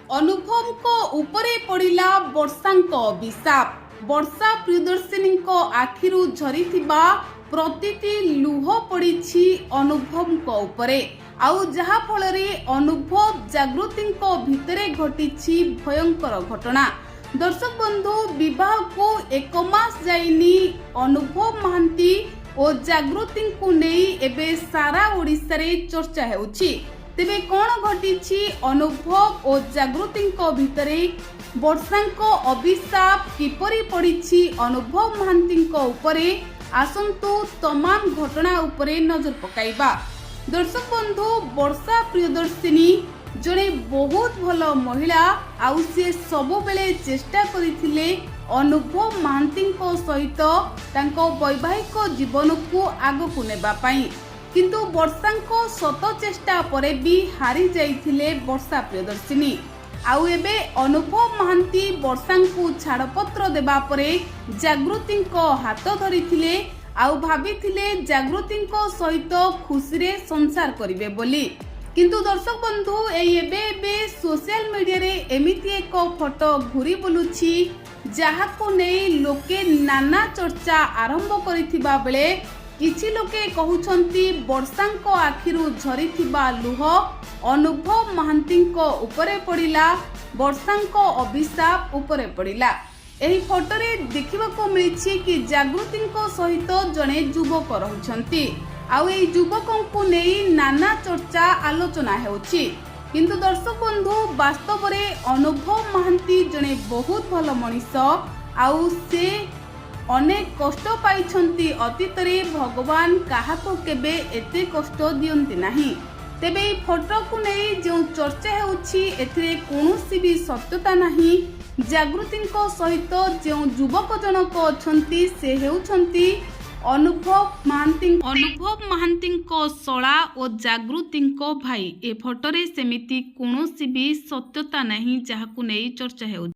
अनुभव उपरे पड़िला वर्षांक अभिशाप। वर्षा प्रियदर्शिनी आखिरु झरीथिबा प्रतिटी लुह पड़ी अनुभव उपरे आउ जहा फलरे अनुभव जागृति भितरे घटी भयंकर घटना। दर्शक बंधु, विवाह को एक मास जाइनी अनुभव महांती और जागृति को नहीं एबे सारा ओडिशा रे चर्चा हेउछि। तेबे कौन घटी अनुभव और जागृति भितरे वर्षांक अभिशाप किपरि पड़ी अनुभव महांती उपरे आसंतु तमाम घटना उपरे नजर पकाइबा। दर्शक बंधु, वर्षा प्रियदर्शिनी जड़े बहुत भल महिला आउ सी सबु बेले चेष्टा करथिले अनुभव महांती सहित तांको वैवाहिक जीवन को आगकु नेबा पाई, किंतु वर्षांक शत चेष्टा परे भी हारी जाइथिले वर्षा प्रियदर्शिनी। आउ एबे अनुभव महांती वर्षांकु छाड़पत्र देबा परे जागृति हाथ धरिथिले आउ भाबिथिले जागृति सहित खुशी रे संसार करिवे बोली। किंतु दर्शक बंधु, एबे सोशल मीडिया रे एमिति एक फोटो घुरी बुलुछि जहाको नै लोके नाना चर्चा आरंभ करिथिबा बेले किछि लोके कहउछंती वर्षांक आखिरु झरीथिबा लुह अनुभव महांती उपरे पड़िला, वर्षांक अभिशाप उपरे पड़िला। एही फोटो रे देखिबाको मिलिछि कि जागृति सहित जणे युवक रहुछंती आउ एही युवकंकु नेई नाना चर्चा आलोचना हेउछि। किंतु दर्शक बंधु, वास्तव रे अनुभव महांती जणे बहुत भल मनीष आउ से अनेक कष्ट पाइछंती। अतीत रे भगवान काहाको केबे एते कष्ट दियंती नाही। तेबे एही फोटो को नेई जो चर्चा हेउछि एथिरे कोनोसी भी सत्यता नाही। जागृति सहित जो युवक जनक अछंती से हेउछंती अनुभव महांती शला और जागृति भाई। ए फोटो रे सेमिति कोनोसी भी सत्यता नहीं जहाकु नेई चर्चा हेउ।